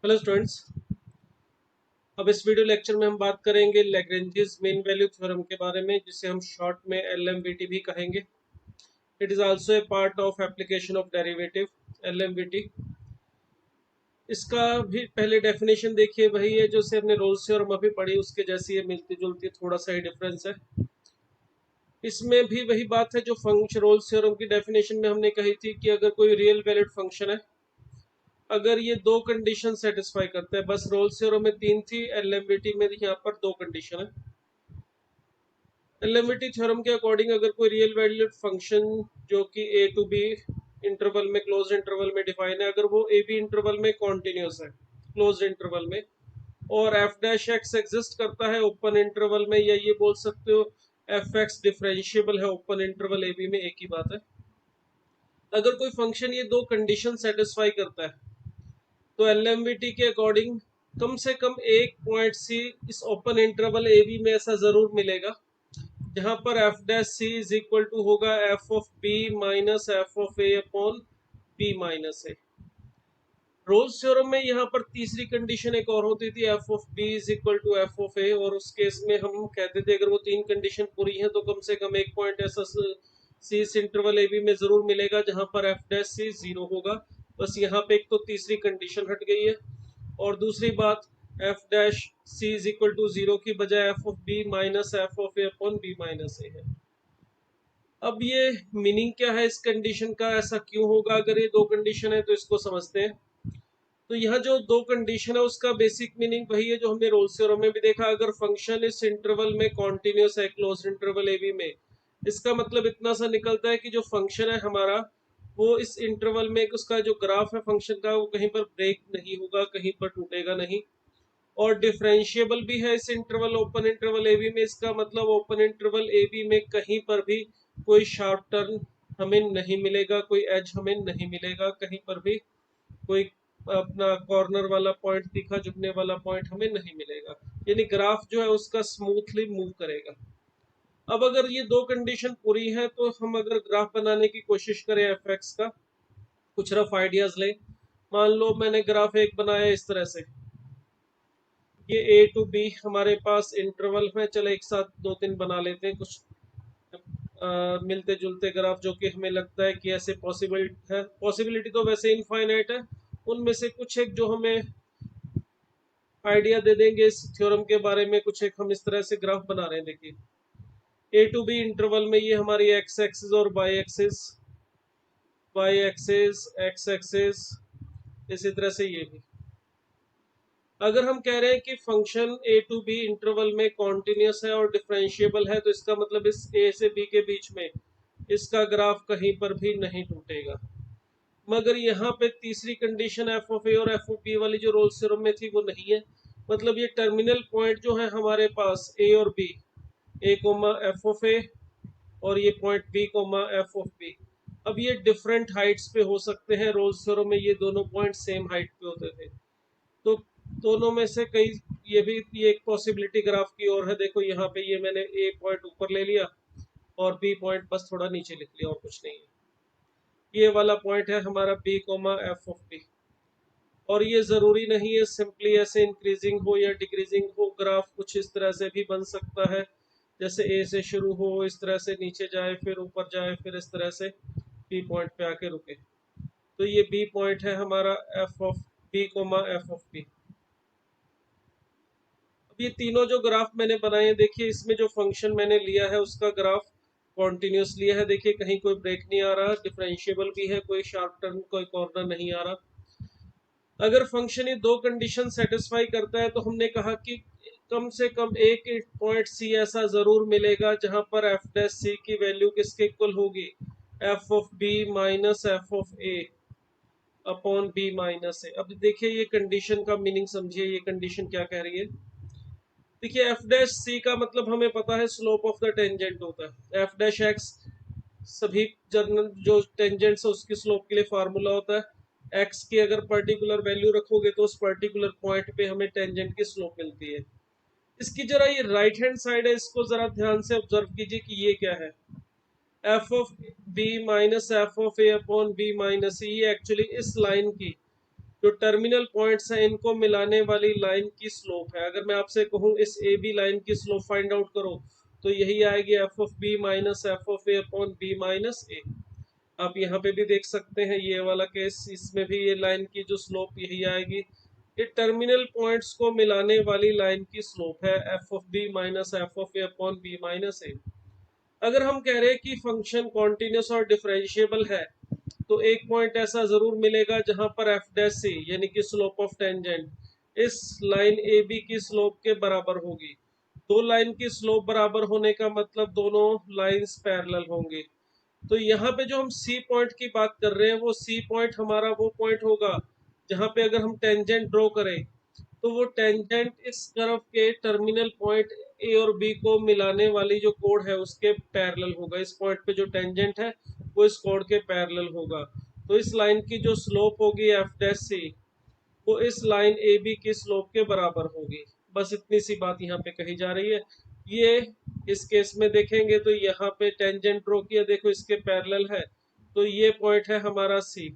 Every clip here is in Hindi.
Hello students. अब इस वीडियो लेक्चर में हम बात करेंगे लैग्रेंजेस मीन वैल्यू थ्योरम के बारे में, जिसे हम शॉर्ट में एलएमवीटी भी कहेंगे। It is also a part of application of derivative LMVT. इसका भी पहले डेफिनेशन देखिए, वही है जो से हमने रोल्स थ्योरम अभी पढ़ी उसके जैसी है, मिलती जुलती, थोड़ा सा ही डिफरेंस है। इसमें भी वही बात है जो फंक्शन रोल्स थ्योरम की डेफिनेशन में हमने कही थी कि अगर कोई रियल वैलिड फंक्शन है, अगर ये दो कंडीशन सेटिस्फाई करते हैं, बस रोल्स थ्योरम में तीन थी, एलएमवीटी में यहाँ पर दो कंडीशन है। एलिमिटी थ्योरम के अकॉर्डिंग अगर कोई रियल वैल्यूड फंक्शन जो कि ए टू बी इंटरवल में, क्लोज इंटरवल में डिफाइन है, अगर वो ए बी इंटरवल में कॉन्टिन्यूस है क्लोज इंटरवल में, और एफ डैश एक्स एग्जिस्ट करता है ओपन इंटरवल में, या ये बोल सकते हो एफ एक्स डिफरेंशिएबल है ओपन इंटरवल ए बी में, एक ही बात है। अगर कोई फंक्शन ये दो कंडीशन सेटिस्फाई करता है तो एलएमवीटी के अकॉर्डिंग कम से कम एक पॉइंट सी इस ओपन इंटरवल ए बी में ऐसा जरूर मिलेगा जहां पर F dash C is equal to होगा F of B minus F of A upon B minus A. Rolle's theorem में यहाँ पर तीसरी कंडीशन एक और होती थी, F of B is equal to F of A, और उस केस में हम कहते थे अगर वो तीन कंडीशन पूरी है तो कम से कम एक पॉइंट ऐसा सी इस इंटरवल ए बी में जरूर मिलेगा जहां पर एफ डैश सी जीरो होगा। बस यहाँ पे एक तो तीसरी कंडीशन हट गई है, और दूसरी बात F dash C is equal to zero की बजाय F of B minus F of A upon B minus A है। अब ये मीनिंग क्या है इस कंडीशन का, ऐसा क्यों होगा अगर ये दो कंडीशन है, तो इसको समझते हैं। तो यहाँ जो दो कंडीशन है उसका बेसिक मीनिंग वही है जो हमने रोल्स थ्योरम में भी देखा। अगर फंक्शन इस इंटरवल में कॉन्टिन्यूस है क्लोज इंटरवल ए बी में, इसका मतलब इतना सा निकलता है कि जो फंक्शन है हमारा वो इस इंटरवल में, उसका जो ग्राफ है फंक्शन का, वो कहीं पर ब्रेक नहीं होगा, कहीं पर टूटेगा नहीं, और डिफरेंशिएबल भी है इस interval open interval A B में। इसका मतलब ओपन इंटरवल ए बी में कहीं पर भी कोई शार्प टर्न हमें नहीं मिलेगा, कोई एज हमें नहीं मिलेगा, कहीं पर भी कोई अपना कॉर्नर वाला पॉइंट, तीखा झुकने वाला पॉइंट हमें नहीं मिलेगा, यानी ग्राफ जो है उसका स्मूथली मूव करेगा। अब अगर ये दो कंडीशन पूरी है तो हम अगर ग्राफ बनाने की कोशिश करें एफ एक्स का, कुछ रफ आइडियाज लें। मान लो मैंने ग्राफ एक बनाया इस तरह से, ये ए टू बी हमारे पास इंटरवल में, चले एक साथ दो तीन बना लेते हैं कुछ मिलते जुलते ग्राफ जो कि हमें लगता है कि ऐसे पॉसिबल है। पॉसिबिलिटी तो वैसे इनफाइनाइट है, उनमें से कुछ एक जो हमें आइडिया दे देंगे इस थ्योरम के बारे में, कुछ एक हम इस तरह से ग्राफ बना रहे हैं। देखिए ए टू बी इंटरवल में ये हमारी एक्स एक्सिस और वाई एक्सिस, एक्स एक्सिस, इसी तरह से ये भी। अगर हम कह रहे हैं कि function A to B interval में कॉन्टिन्यूस है और डिफरेंशिएबल है, तो इसका मतलब इस ए से बी के बीच में इसका ग्राफ कहीं पर भी नहीं टूटेगा। मगर यहाँ पे तीसरी कंडीशन एफ ऑफ ए और एफ ऑफ बी वाली जो रोल्स थ्योरम में थी वो नहीं है। मतलब ये टर्मिनल पॉइंट जो है हमारे पास ए और B, A comma F of A, और ये point B comma F of B, अब ये डिफरेंट हाइट्स पे हो सकते हैं। रोल्स थ्योरम में ये दोनों पॉइंट सेम हाइट पे होते थे, तो दोनों में से कई, ये एक पॉसिबिलिटी ग्राफ की ओर है। देखो यहाँ पे ये मैंने ए पॉइंट ऊपर ले लिया और बी पॉइंट बस थोड़ा नीचे लिख लिया, और कुछ नहीं है। ये वाला पॉइंट है हमारा B comma F of B, और ये जरूरी नहीं है सिंपली ऐसे इंक्रीजिंग हो या डिक्रीजिंग हो, ग्राफ कुछ इस तरह से भी बन सकता है, जैसे ए से शुरू हो, इस तरह से नीचे जाए, फिर ऊपर जाए, फिर इस तरह से बी पॉइंट पे आके रुके। तो ये बी पॉइंट है हमारा F of B comma F of B. अब ये तीनों जो ग्राफ मैंने बनाए हैं, देखिए इसमें जो फंक्शन मैंने लिया है उसका ग्राफ कॉन्टिन्यूस लिया है। देखिए कहीं कोई ब्रेक नहीं आ रहा, डिफरेंशिएबल भी है, कोई शार्प टर्न, कोई कॉर्नर नहीं आ रहा। अगर फंक्शन ये दो कंडीशन सेटिस्फाई करता है तो हमने कहा कि कम से कम एक पॉइंट सी ऐसा जरूर मिलेगा जहां पर एफ डैश सी की वैल्यू किसके इक्वल होगी, F of B minus F of A upon B minus A. अब देखिए ये कंडीशन का मीनिंग समझिए, ये कंडीशन क्या कह रही है। देखिए एफ डैश सी का मतलब हमें पता है स्लोप ऑफ द टेंजेंट होता है। एफ डैश एक्स सभी जर्नल जो टेंजेंट्स है उसकी स्लोप के लिए फार्मूला होता है। एक्स की अगर पर्टिकुलर वैल्यू रखोगे तो उस पर्टिकुलर पॉइंट पे हमें टेंजेंट की स्लोप मिलती है। इसकी जरा ये राइट हैंड साइड है, इसको जरा ध्यान से ऑब्जर्व कीजिए कि ये क्या है, F of B minus F of A upon B minus, ये एक्चुअली इस लाइन की जो टर्मिनल पॉइंट्स हैं इनको मिलाने वाली लाइन की स्लोप है। अगर मैं आपसे कहूँ इस ए बी लाइन की स्लोप फाइंड आउट करो तो यही आएगी F of B minus F of A upon B minus A. आप यहाँ पे भी देख सकते हैं ये वाला केस, इसमें भी ये लाइन की जो स्लोप यही आएगी। ये टर्मिनल पॉइंट्स को मिलाने वाली लाइन की स्लोप है F of B minus F of A upon B minus A. अगर हम कह रहे हैं कि फंक्शन कॉन्टिन्यूस और डिफरेंशिएबल है तो एक पॉइंट ऐसा जरूर मिलेगा जहां पर एफ डैश सी यानी कि स्लोप ऑफ टेंजेंट इस लाइन ए बी की स्लोप के बराबर होगी। दो लाइन की स्लोप बराबर होने का मतलब दोनों लाइंस पैरेलल होंगी। तो यहाँ पे जो हम सी पॉइंट की बात कर रहे हैं वो सी पॉइंट हमारा वो पॉइंट होगा जहाँ पे अगर हम टेंजेंट ड्रॉ करें तो वो टेंजेंट इस कर्व के टर्मिनल पॉइंट ए और बी को मिलाने वाली जो कोड है उसके पैरेलल होगा। इस पॉइंट पे जो टेंजेंट है वो इस कोड के पैरेलल होगा। तो इस लाइन की जो स्लोप होगी एफ डैश सी वो इस लाइन ए बी की स्लोप के बराबर होगी। बस इतनी सी बात यहाँ पे कही जा रही है। ये इस केस में देखेंगे तो यहाँ पे टेंजेंट ड्रॉ किया, देखो इसके पैरेलल है, तो ये पॉइंट है हमारा सी।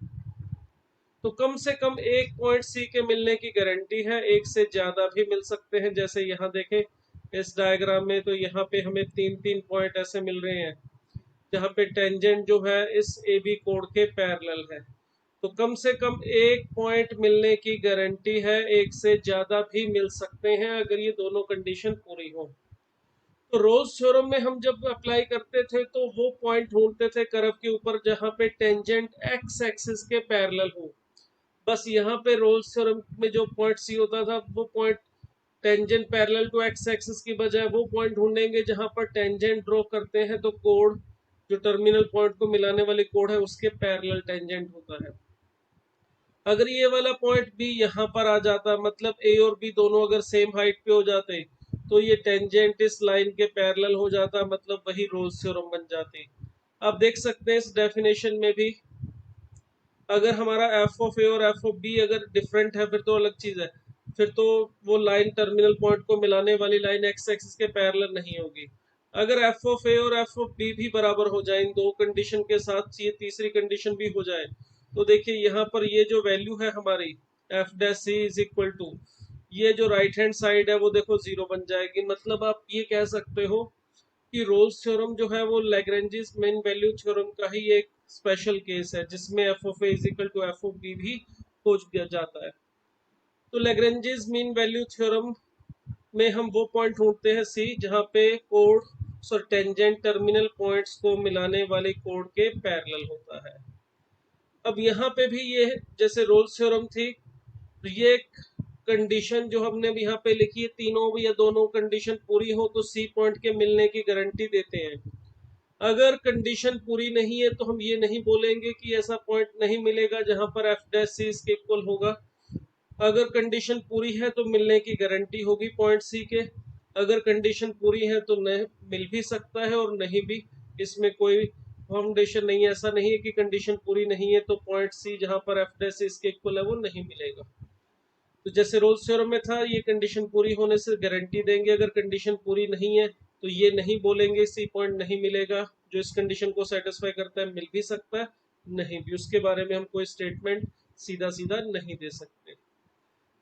तो कम से कम एक पॉइंट सी के मिलने की गारंटी है, एक से ज्यादा भी मिल सकते हैं। जैसे यहाँ देखें इस डायग्राम में तो यहाँ पे हमें तीन तीन पॉइंट ऐसे मिल रहे हैं जहाँ पे टेंजेंट जो है इस ए बी कोड के पैरेलल है। तो कम से कम एक पॉइंट मिलने की गारंटी है, एक से ज्यादा भी मिल सकते हैं अगर ये दोनों कंडीशन पूरी हो। तो रोल्स थ्योरम में हम जब अप्लाई करते थे तो वो पॉइंट ढूंढते थे कर्व के ऊपर जहाँ पे टेंजेंट एक्स एक्सिस के पैरेलल हो। बस यहाँ पे रोल्स थ्योरम में जो पॉइंट सी होता था वो point tangent parallel to X axis की बजाय वो पॉइंट ढूंढेंगे जहां पर टेंजेंट ड्रॉ करते हैं तो कोड जो टर्मिनल पॉइंट को मिलाने वाली कोड है उसके पैरेलल टेंजेंट होता है। अगर ये वाला पॉइंट भी यहाँ पर आ जाता, मतलब ए और बी दोनों अगर सेम हाइट पे हो जाते तो ये टेंजेंट इस लाइन के पैरेलल हो जाता, मतलब वही रोल्स थ्योरम बन जाती। आप देख सकते हैं इस डेफिनेशन में भी अगर हमारा एफ ऑफ ए और एफ ऑफ बी अगर डिफरेंट है फिर तो अलग चीज है, फिर तो वो लाइन टर्मिनल पॉइंट को मिलाने वाली लाइन एक्स एक्सिस के पैरेलल नहीं होगी। अगर एफ ऑफ ए और एफ ऑफ बी भी बराबर हो जाए इन दो कंडीशन के साथ, ये तीसरी कंडीशन भी हो जाए, तो देखिए यहाँ पर ये जो वैल्यू है हमारी F dash C is equal to ये जो राइट हैंड साइड है वो देखो जीरो बन जाएगी। मतलब आप ये कह सकते हो कि रोल्स थ्योरम जो है वो लैग्रेंजिस मीन वैल्यू थ्योरम का ही एक स्पेशल केस है जिसमें f of a is equal to F of b भी खोज दिया जाता है। तो लैग्रेंजिस मीन वैल्यू थ्योरम में हम वो पॉइंट ढूंढते हैं सी जहाँ पे कोड और टेंजेंट टर्मिनल पॉइंट्स को मिलाने वाले कोड के पैरेलल होता है। अब यहाँ पे भी ये जैसे रोल्स थ्योरम थी तो ये कंडीशन जो हमने यहाँ पे लिखी है तीनों या दोनों कंडीशन पूरी हो तो सी पॉइंट के मिलने की गारंटी देते हैं। अगर कंडीशन पूरी नहीं है तो हम ये नहीं बोलेंगे कि ऐसा पॉइंट नहीं मिलेगा जहां पर एफ डैश सी इसके इक्वल होगा। अगर कंडीशन पूरी है तो मिलने की गारंटी होगी पॉइंट सी के, अगर कंडीशन पूरी है तो नहीं मिल भी सकता है और नहीं भी, इसमें कोई फाउंडेशन नहीं है। ऐसा नहीं है कि कंडीशन पूरी नहीं है तो पॉइंट सी जहां पर एफ डैश सी इसके इक्वल है वो नहीं मिलेगा। तो जैसे रोल्स थ्योरम में था ये कंडीशन पूरी होने से गारंटी देंगे, अगर कंडीशन पूरी नहीं है तो ये नहीं बोलेंगे सी पॉइंट नहीं मिलेगा। जो इस कंडीशन को सेटिस्फाई करता है मिल भी सकता है, नहीं भी, उसके बारे में हम कोई स्टेटमेंट सीधा सीधा नहीं दे सकते।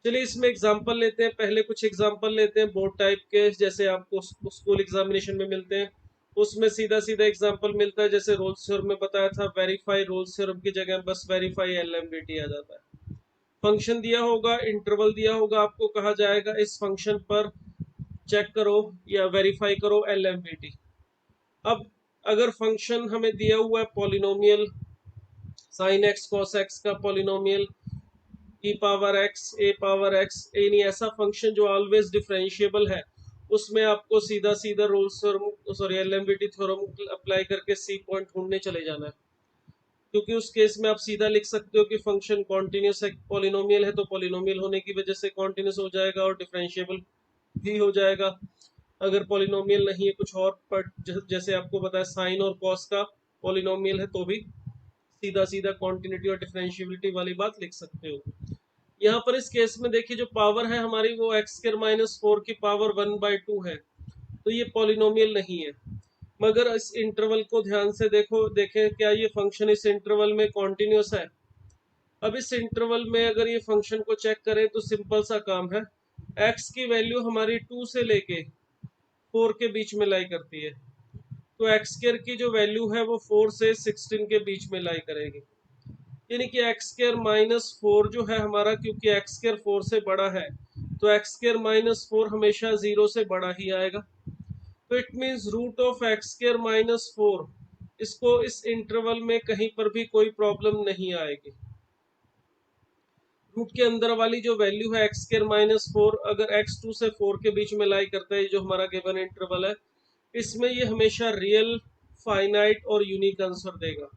चलिए इसमें एग्जांपल लेते हैं, पहले कुछ एग्जांपल लेते हैं बोर्ड टाइप के जैसे आपको स्कूल एग्जामिनेशन में मिलते हैं। उसमें सीधा सीधा एग्जांपल मिलता है जैसे रोल्स थ्योरम में बताया था वेरीफाई रोल्स थ्योरम की जगह बस वेरीफाई एलएमवीटी आ जाता है। फंक्शन दिया होगा, इंटरवल दिया होगा, आपको कहा जाएगा इस फंक्शन पर चेक करो या वेरीफाई करो एलएमवीटी। अब अगर फंक्शन हमें दिया हुआ है polynomial sine x cos x का पॉलिनोमियल ई पावर एक्स ए पावर एक्स, यानी ऐसा फंक्शन जो ऑलवेज डिफरेंशिएबल है, उसमें आपको सीधा सीधा Rolle's theorem sorry LMVT theorem apply करके सी पॉइंट ढूंढने चले जाना है। क्योंकि उस केस में आप सीधा लिख सकते हो कि फंक्शन कॉन्टिन्यूस है, पॉलिनोमियल है तो पॉलिनोमियल होने की वजह से कॉन्टिन्यूस हो जाएगा और डिफरेंशिएबल भी हो जाएगा। अगर पॉलिनोमियल नहीं है कुछ और पर जैसे आपको बताया साइन और कॉस का पॉलिनोमियल है तो भी सीधा सीधा कॉन्टिन्यूटी और डिफरेंशिएबिलिटी वाली बात लिख सकते हो। यहाँ पर इस केस में देखिए जो पावर है हमारी वो एक्स स्क्वायर माइनस 4 की पावर 1/2 है, तो ये पॉलिनोमियल नहीं है। मगर इस इंटरवल को ध्यान से देखें क्या ये फंक्शन इस इंटरवल में कॉन्टिन्यूस है? अब इस इंटरवल में अगर ये फंक्शन को चेक करें तो सिंपल सा काम है, x की वैल्यू हमारी 2 से लेके 4 के बीच में लाई करती है, तो एक्स स्क्वायर की जो वैल्यू है वो 4 से 16 के बीच में लाई करेगी, यानी कि एक्स स्क्वायर माइनस 4 जो है हमारा, क्योंकि एक्स स्क्वायर 4 से बड़ा है तो एक्स स्क्वायर माइनस 4 हमेशा 0 से बड़ा ही आएगा। तो it means root of x square minus 4, इसको इस इंटरवल में कहीं पर भी कोई प्रॉब्लम नहीं आएगी। रूट के अंदर वाली जो वैल्यू है एक्स स्क्वायर माइनस 4, अगर एक्स 2 से 4 के बीच में लाई करता है जो हमारा गिवन इंटरवल है, इसमें ये हमेशा रियल, फाइनाइट और यूनिक आंसर देगा।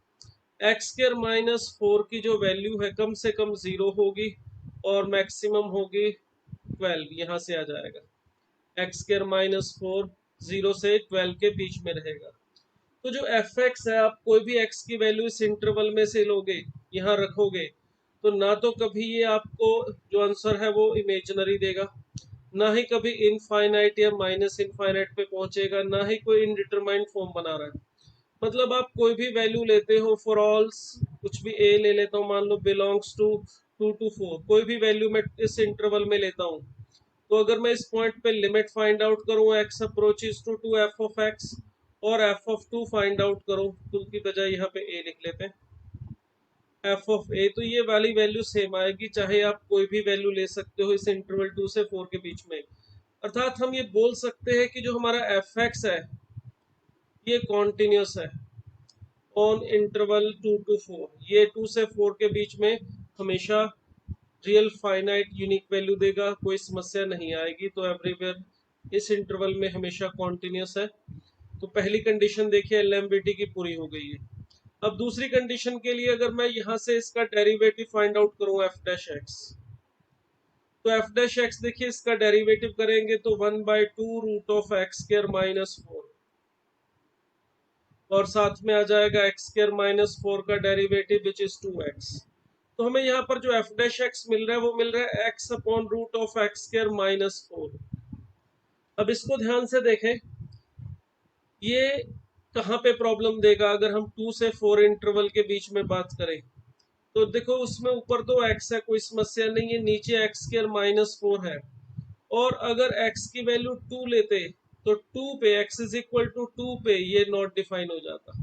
एक्स स्क्वायर माइनस 4 की जो वैल्यू है कम से कम 0 होगी और मैक्सिमम होगी 12, यहाँ से आ जाएगा एक्स स्क्वायर माइनस 4 0 से 12 के बीच में रहेगा। तो जो एफ एक्स है, आप कोई भी एक्स की वैल्यू इस इंटरवल में से लोगे, यहाँ रखोगे, तो ना तो कभी ये आपको जो आंसर है वो इमेजिनरी देगा, ना ही कभी इनफाइनाइट या माइनस इनफाइनाइट पे पहुंचेगा, ना ही कोई इनडिटरमाइंड फॉर्म बना रहा है। मतलब आप कोई भी वैल्यू लेते हो, फॉर ऑल कुछ भी ए ले लेता हूँ, मान लो बिलोंग्स टू 2 to 4, कोई भी वैल्यू मैं इस इंटरवल में लेता हूँ, तो अगर मैं इस पॉइंट पे लिमिट फाइंड आउट करूँ x approaches to 2 f of x और एफ ऑफ 2 फाइंड आउट करूँ, 2 की बजाय यहाँ पे ए लिख लेते हैं, एफ ऑफ ए, तो ये वाली वैल्यू सेम आएगी, चाहे आप कोई भी वैल्यू ले सकते हो इस इंटरवल 2 से 4 के बीच में। अर्थात हम ये बोल सकते हैं कि जो हमारा एफ एक्स है ये कॉन्टिन्यूस है ऑन इंटरवल 2 to 4, ये 2 से 4 के बीच में हमेशा रियल, फाइनाइट, यूनिक वैल्यू देगा, कोई समस्या नहीं आएगी। तो एवरीवेयर इस इंटरवल में हमेशा कॉन्टिन्यूस है। तो पहली कंडीशन देखिए एलएमबीटी की पूरी हो गई है। अब दूसरी कंडीशन के लिए अगर मैं यहाँ से इसका डेरिवेटिव फाइंड आउट करूँ एफ डैश एक्स, तो एफ डैश एक्स देखिए इसका डेरिवेटिव करेंगे तो 1/2 root of x square minus 4, और साथ में आ जाएगा एक्स स्क्वायर माइनस 4 का डेरिवेटिव विच इज 2x। तो हमें यहाँ पर जो एफ डैश एक्स मिल रहा है वो मिल रहा है x upon root of x square minus 4। अब इसको ध्यान से देखें, ये कहाँ पे प्रॉब्लम देगा अगर हम 2 से 4 इंटरवल के बीच में बात करें, तो देखो उसमें ऊपर तो x है, कोई समस्या नहीं है, नीचे एक्स स्क्वायर माइनस 4 है, और अगर x की वैल्यू 2 लेते तो 2 पे x इज इक्वल टू 2 पे ये नॉट डिफाइन हो जाता।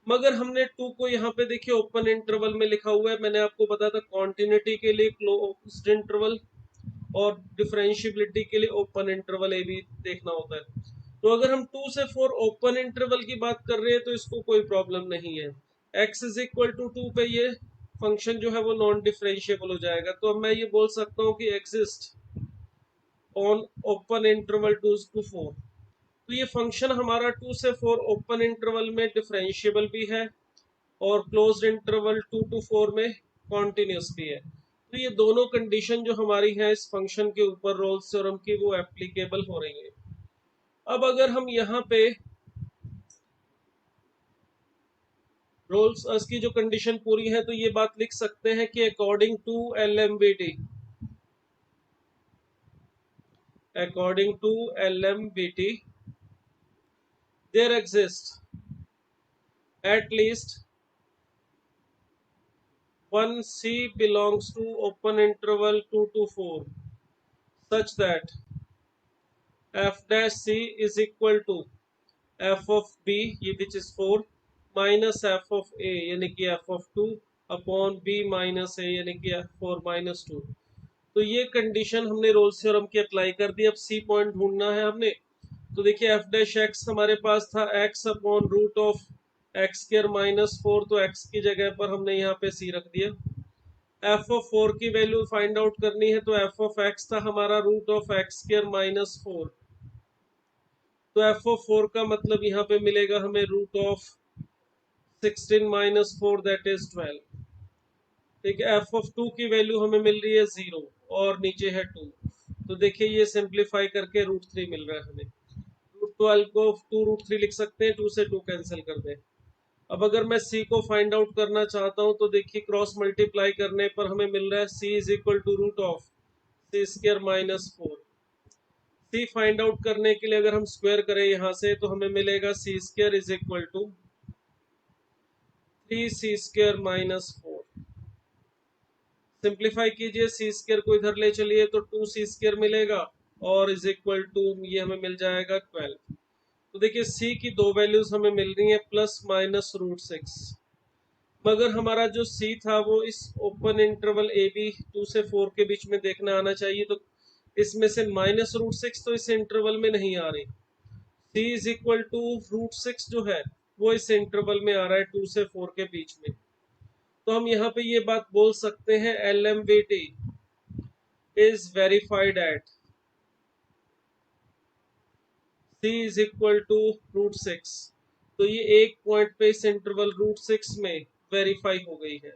मगर हमने 2 को यहाँ पे देखिए ओपन इंटरवल में लिखा हुआ है, मैंने आपको बताया था कॉन्टिन्यूटी के लिए क्लोज्ड इंटरवल और डिफरेंशियबिलिटी के लिए ओपन इंटरवल ए भी देखना होता है। तो अगर हम 2 से 4 ओपन इंटरवल की बात कर रहे हैं तो इसको कोई प्रॉब्लम नहीं है, x इज इक्वल टू 2 पे ये फंक्शन जो है वो नॉन डिफरेंशिएबल हो जाएगा। तो अब मैं ये बोल सकता हूँ कि exist on open interval 2 to 4। तो ये फंक्शन हमारा 2 से 4 ओपन इंटरवल में डिफरेंशिएबल भी है और क्लोज्ड इंटरवल 2 to 4 में कॉन्टिन्यूस भी है। तो ये दोनों कंडीशन जो हमारी है इस फंक्शन के ऊपर रोल्स थ्योरम की वो एप्लीकेबल हो रही है। अब अगर हम यहाँ पे रोल्स की जो कंडीशन पूरी है तो ये बात लिख सकते हैं कि according to LMVT, according to LMVT there exist at least one C belongs to open interval 2 to 4 such that f dash C is equal to f of B ये which is 4 minus f of A यानी कि f of 2 upon B minus A यानी कि f4 माइनस 2। तो ये कंडीशन हमने रोल्स थ्योरम की अप्लाई कर दी। अब C पॉइंट ढूंढना है हमने, तो देखिए f डैश x हमारे पास था x upon root of x square minus 4, तो x की जगह पर हमने यहाँ पे c रख दिया। एफ ऑफ 4 की वैल्यू फाइंड आउट करनी है तो एफ ऑफ एक्स था हमारा root of x square minus 4, तो एफ ऑफ 4 का मतलब यहाँ पे मिलेगा हमें root of 16 minus 4 that is 12। ठीक है, एफ ऑफ 2 की वैल्यू हमें मिल रही है 0 और नीचे है 2, तो देखिए ये सिंप्लीफाई करके रूट 3 मिल रहा है हमें। रूट 12 को 2 रूट 3 लिख सकते हैं, 2 से 2 कैंसिल कर दें। अब अगर मैं c को फाइंड आउट करना चाहता हूं तो देखिए क्रॉस मल्टीप्लाई करने पर हमें मिल रहा है c is equal to root of c square minus 4। c find out करने के लिए अगर हम स्क्वायर करें यहाँ से तो हमें मिलेगा C square is equal to 3c square minus 4। Simplify कीजिए, सी स्क्वायर को इधर ले चलिए तो 2c² मिलेगा और इज इक्वल टू ये हमें मिल जाएगा 12। तो देखिए c की दो वैल्यूज हमें मिल रही है +-√6, मगर हमारा जो c था वो इस ओपन इंटरवल ए बी 2 से 4 के बीच में देखना आना चाहिए, तो इसमें से -√6 तो इस इंटरवल में नहीं आ रही। c इज इक्वल टू √6 जो है वो इस इंटरवल में आ रहा है 2 से 4 के बीच में। तो हम यहाँ पे ये बात बोल सकते हैं LMVT is verified at c is equal to √6। तो ये एक पॉइंट पे इस इंटरवल √6 में वेरीफाई हो गई है।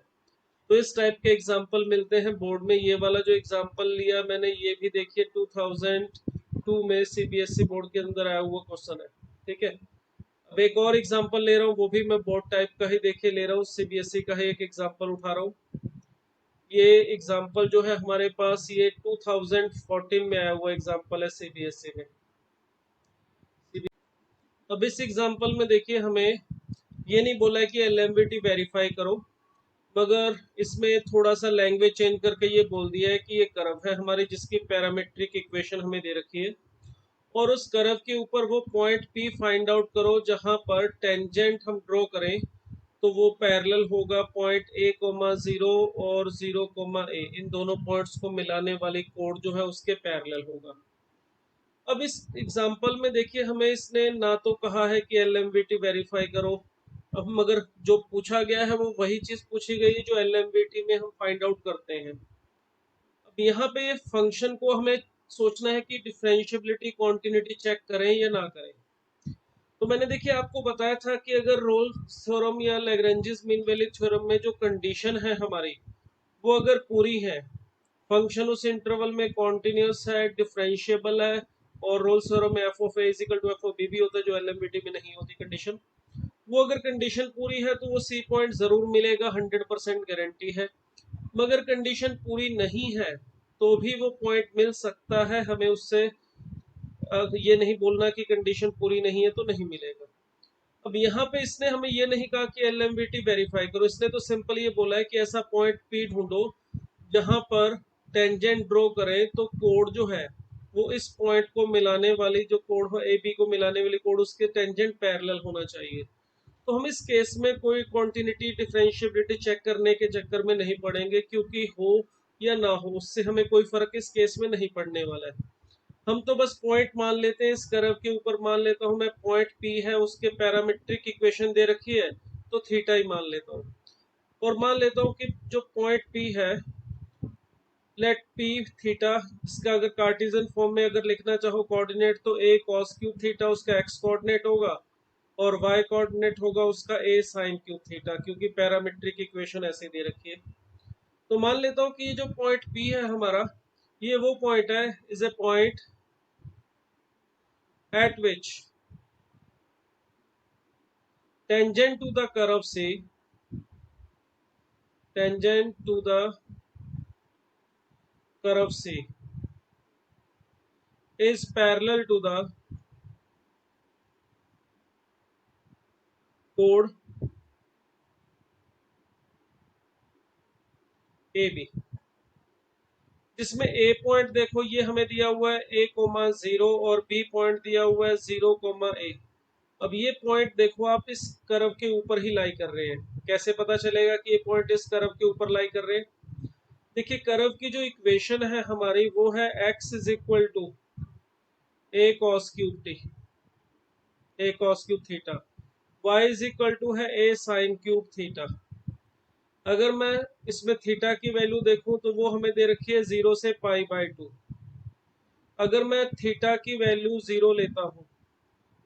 तो इस टाइप के एग्जाम्पल मिलते हैं बोर्ड में। ये वाला जो एग्जाम्पल लिया मैंने ये भी देखिए 2002 में CBSE बोर्ड के अंदर आया हुआ क्वेश्चन है, ठीक है। अब एक और एग्जाम्पल ले रहा हूँ, वो भी मैं बोर्ड टाइप का ही देखिए ले रहा हूँ, CBSE का ही एक एग्जाम्पल उठा रहा हूँ। ये एग्जाम्पल जो है हमारे पास ये 2014 में आया हुआ एग्जाम्पल है CBSE में। अब इस एग्जाम्पल में देखिए हमें ये नहीं बोला है कि LMVT वेरीफाई करो, मगर इसमें थोड़ा सा लैंग्वेज चेंज करके ये बोल दिया है कि ये कर्व है हमारी जिसकी पैरामीट्रिक इक्वेशन हमें दे रखी है, और उस कर्व के ऊपर वो पॉइंट P फाइंड आउट करो जहां पर टेंजेंट हम ड्रॉ करें तो वो पैरेलल होगा पॉइंट A,0 और 0,A, इन दोनों पॉइंट्स को मिलाने वाली कोड जो है उसके पैरेलल होगा। अब इस एग्जांपल में देखिए हमें इसने ना तो कहा है कि LMVT वेरीफाई करो, अब मगर जो पूछा गया है वो वही चीज पूछी गई है जो LMVT में हम फाइंड आउट करते हैं। अब यहाँ पे फंक्शन को हमें सोचना है कि डिफरेंशिएबिलिटी कॉन्टिन्यूटी चेक करें या ना करें। तो मैंने देखिए आपको बताया था कि अगर रोल्स थ्योरम या लैग्रेंजिस मीन वैल्यू थ्योरम में जो कंडीशन है हमारी वो अगर पूरी है, फंक्शन उस इंटरवल में कॉन्टिन्यूस है, डिफरेंशिएबल है, और रोल्स थ्योरम में f of a is equal to f of b भी होता है जो LMVT में नहीं होती कंडीशन, वो अगर कंडीशन पूरी है तो वो सी पॉइंट जरूर मिलेगा, 100% गारंटी है। मगर कंडीशन पूरी नहीं है तो भी वो पॉइंट मिल सकता है, हमें उससे ये नहीं बोलना कि कंडीशन पूरी नहीं है तो नहीं मिलेगा। अब यहाँ पे इसने हमें ये नहीं कहा कि LMVT वेरीफाई करो, इसने तो सिंपल ये बोला है कि ऐसा पॉइंट P ढूंढो जहां पर टेंजेंट ड्रॉ करें तो कोड जो है वो इस पॉइंट को मिलाने वाली जो कोड हो AB को मिलाने वाली कोड उसके टेंजेंट पैरेलल होना चाहिए। तो हम इस केस में कोई क्वांटिटी डिफरेंशिएबिलिटी चेक करने के चक्कर में नहीं पड़ेंगे, क्योंकि हो या ना हो उससे हमें कोई फर्क इस केस में नहीं पड़ने वाला है। हम तो बस पॉइंट मान लेते हैं, इस कर्व के ऊपर मान लेता हूं मैं पॉइंट P है, उसके पैरामीट्रिक इक्वेशन दे रखी है तो थीटा ही मान लेता हूँ, और मान लेता हूँ कि जो पॉइंट P है लेट P थीटा, इसका अगर कार्टेशियन फॉर्म में अगर लिखना चाहो कोऑर्डिनेट तो a cos क्यूब थीटा उसका x कोऑर्डिनेट होगा और y कोऑर्डिनेट होगा उसका a sin क्यूब थीटा, क्योंकि पैरामीट्रिक इक्वेशन ऐसे दे रखी है। तो मान लेता हूँ कि ये जो पॉइंट P है हमारा ये वो पॉइंट है, is a point at which tangent to the curve C, tangent to the curve C is parallel to the chord AB, जिसमें A पॉइंट देखो ये हमें दिया हुआ है A,0 और B पॉइंट दिया हुआ है 0,A। अब ये पॉइंट देखो आप इस कर्व के ऊपर ही लाई कर रहे हैं, कैसे पता चलेगा कि ये पॉइंट इस कर्व के ऊपर लाई कर रहे हैं? देखिए कर्व की जो इक्वेशन है हमारी वो है x is equal to a cos cube t, a cos cube theta, y is equal to है a sin क्यूब थीटा। अगर मैं इसमें थीटा की वैल्यू देखूं तो वो हमें दे रखी है 0 से π/2। अगर मैं थीटा की वैल्यू 0 लेता हूं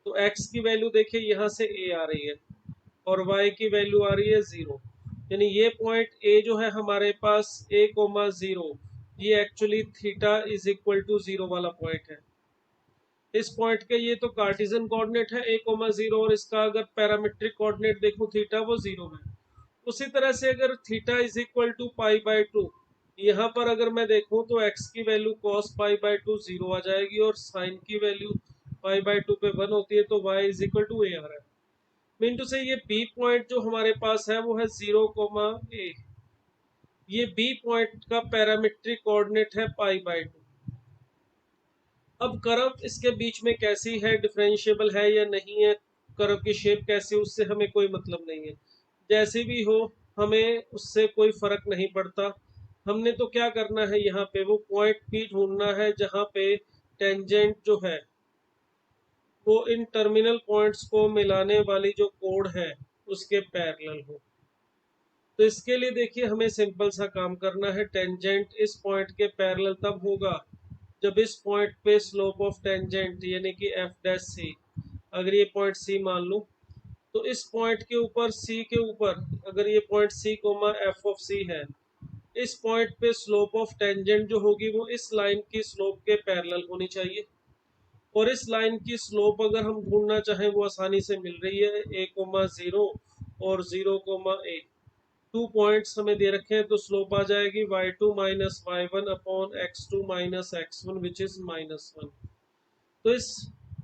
तो x की वैल्यू देखिए यहाँ से a आ रही है और y की वैल्यू आ रही है 0, यानी ये पॉइंट a जो है हमारे पास A,0 ये actually theta is equal to 0 वाला पॉइंट है। इस पॉइंट के ये तो कार्टेशियन कोऑर्डिनेट है A,0 और इसका अगर पैरामीट्रिक कोऑर्डिनेट देखो थीटा वो 0 है। उसी तरह से अगर थीटा इज इक्वल टू π/2 यहाँ पर अगर मैं देखूं तो x की वैल्यू cos π/2 0 आ जाएगी और sin की वैल्यू π/2 पे 1 होती है, तो y is equal to a आ रहा है। मीन टू से ये B पॉइंट जो हमारे पास है वो है 0,A। ये बी पॉइंट का पैरामीट्रिक कोऑर्डिनेट है π/2। अब कर्व इसके बीच में कैसी है, डिफरेंशिएबल है या नहीं है, कर्व की शेप कैसी, उससे हमें कोई मतलब नहीं है। जैसे भी हो हमें उससे कोई फर्क नहीं पड़ता। हमने तो क्या करना है, यहाँ पे वो पॉइंट पी ढूंढना है जहाँ पे टेंजेंट जो है वो इन टर्मिनल पॉइंट्स को मिलाने वाली जो कोड है उसके पैरेलल हो। तो इसके लिए देखिए हमें सिंपल सा काम करना है। टेंजेंट इस पॉइंट के पैरेलल तब होगा जब इस पॉइंट पे स्लोप ऑफ टेंजेंट यानी कि एफ डैश सी, अगर ये पॉइंट सी मान लूं, तो इस पॉइंट के ऊपर सी के ऊपर अगर ये point C comma F of C है, इस पॉइंट पे स्लोप ऑफ टेंजेंट जो होगी वो इस लाइन की स्लोप के पैरेलल होनी चाहिए। और इस लाइन की स्लोप अगर हम ढूंढना चाहें वो आसानी से मिल रही है, ए कोमा जीरो और जीरो कोमा ए, 2 पॉइंट्स हमें दे रखे हैं, तो स्लोप आ जाएगी y2 minus y1 upon x2 minus x1 which is -1। तो इस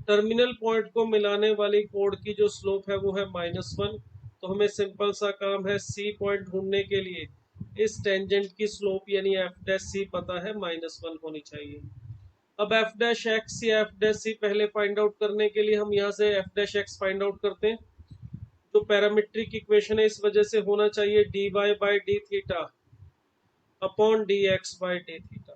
टर्मिनल पॉइंट को मिलाने वाली कोड की जो स्लोप है वो है -1। तो हमें सिंपल सा काम है, सी पॉइंट ढूंढने के लिए इस टेंजेंट की स्लोप यानी एफ डैश सी पता है -1 होनी चाहिए। अब एफ डैश एक्स या एफ डैश सी पहले फाइंड आउट करने के लिए हम यहाँ से F dash x find out करते हैं। तो पैरामीट्रिक इक्वेशन है, इस वजह से होना चाहिए dy by d theta upon d x by d theta.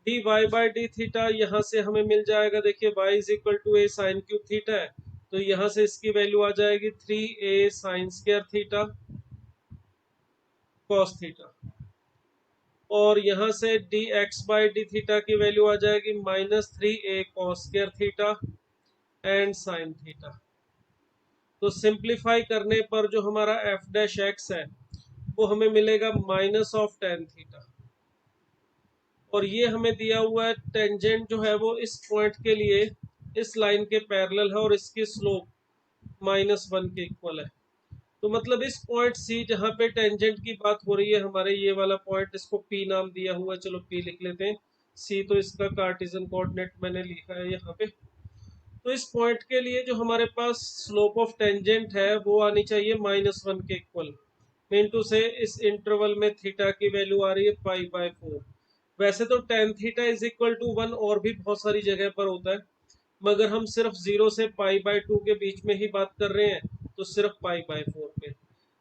dy by d theta यहाँ से हमें मिल जाएगा, देखिए y is equal to a sine cube theta है, तो यहाँ से इसकी वैल्यू आ जाएगी 3a sine square theta cos theta. और यहाँ से d x by d theta की वैल्यू आ जाएगी -3a cos square theta and sine theta. तो सिंप्लीफाई करने पर जो हमारा एफ डैश एक्स है वो हमें मिलेगा माइनस ऑफ टेन थीटा। और ये हमें दिया हुआ है टेंजेंट जो है वो इस पॉइंट के लिए इस लाइन के पैरेलल है और इसकी स्लोप -1 के इक्वल है। तो मतलब इस पॉइंट सी जहाँ पे टेंजेंट की बात हो रही है, हमारे ये वाला पॉइंट, इसको पी नाम दिया हुआ है, चलो पी लिख लेते हैं। सी तो इसका कार्टेशियन कोऑर्डिनेट मैंने लिखा है यहाँ पे। तो इस पॉइंट के लिए जो हमारे पास स्लोप ऑफ टेंजेंट है वो आनी चाहिए -1 के इक्वल। मीन से इस इंटरवल में थीटा की वैल्यू आ रही है π/4। वैसे तो tan theta is equal to 1 और भी बहुत सारी जगह पर होता है, मगर हम सिर्फ 0 से π/2 के बीच में ही बात कर रहे हैं, तो सिर्फ π/4 पे।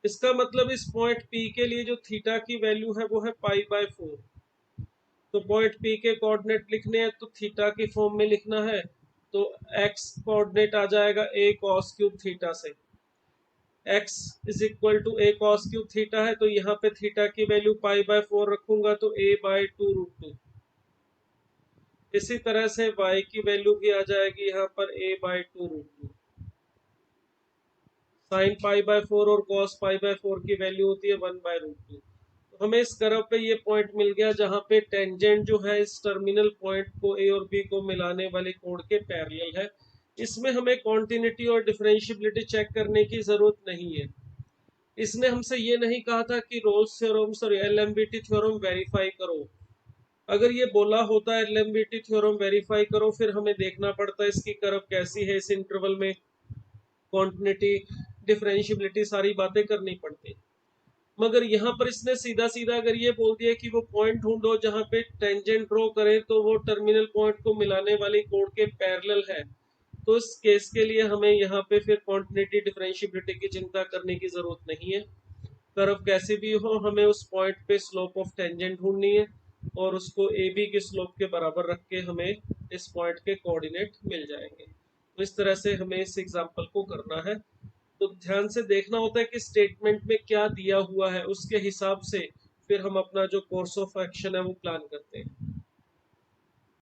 इसका मतलब इस पॉइंट P के लिए जो थीटा की वैल्यू है वो है π/4। तो पॉइंट P के कोऑर्डिनेट लिखने हैं तो थीटा की फॉर्म में लिखना है, तो x कोऑर्डिनेट आ जाएगा a cos क्यूब थीटा से। x is equal to a cos cube theta है, तो यहाँ पे थीटा की वैल्यू π/4 रखूंगा तो a/2√2। इसी तरह से y की वैल्यू भी आ जाएगी यहाँ पर a/2√2। साइन π/4 और cos π/4 की वैल्यू होती है 1/√2। तो हमें इस कर्व पे ये पॉइंट मिल गया जहाँ पे टेंजेंट जो है इस टर्मिनल पॉइंट को ए और बी को मिलाने वाले कोड के पैरेलल है। इसमें हमें कॉन्टिन्यूटी और डिफरेंशिएबिलिटी चेक करने की जरूरत नहीं है। इसने हमसे ये नहीं कहा था कि Rolle's theorem sorry LMVT theorem verify करो। अगर ये बोला होता एलएमबीटी थ्योरम वेरीफाई करो, फिर हमें देखना पड़ता इसकी कर्व कैसी है इस इंटरवल में, क्वांटिटी डिफरेंशिएबिलिटी सारी बातें करनी पड़ती। मगर यहाँ पर इसने सीधा सीधा अगर ये बोल दिया कि वो पॉइंट ढूंढो जहाँ पे टेंजेंट ड्रॉ करें तो वो टर्मिनल पॉइंट को मिलाने वाली कोड के पैरेलल है, तो इस केस के लिए हमें यहाँ पे फिर क्वांटिटी डिफरेंशिएबिलिटी की चिंता करने की जरूरत नहीं है। कर्व कैसे भी हो हमें उस पॉइंट पे स्लोप ऑफ टेंजेंट ढूंढनी है और उसको ए बी के स्लोप के बराबर रख के हमें इस पॉइंट के कोऑर्डिनेट मिल जाएंगे। तो इस तरह से हमें इस एग्जांपल को करना है। तो ध्यान से देखना होता है कि स्टेटमेंट में क्या दिया हुआ है, उसके हिसाब से फिर हम अपना जो कोर्स ऑफ एक्शन है वो प्लान करते हैं।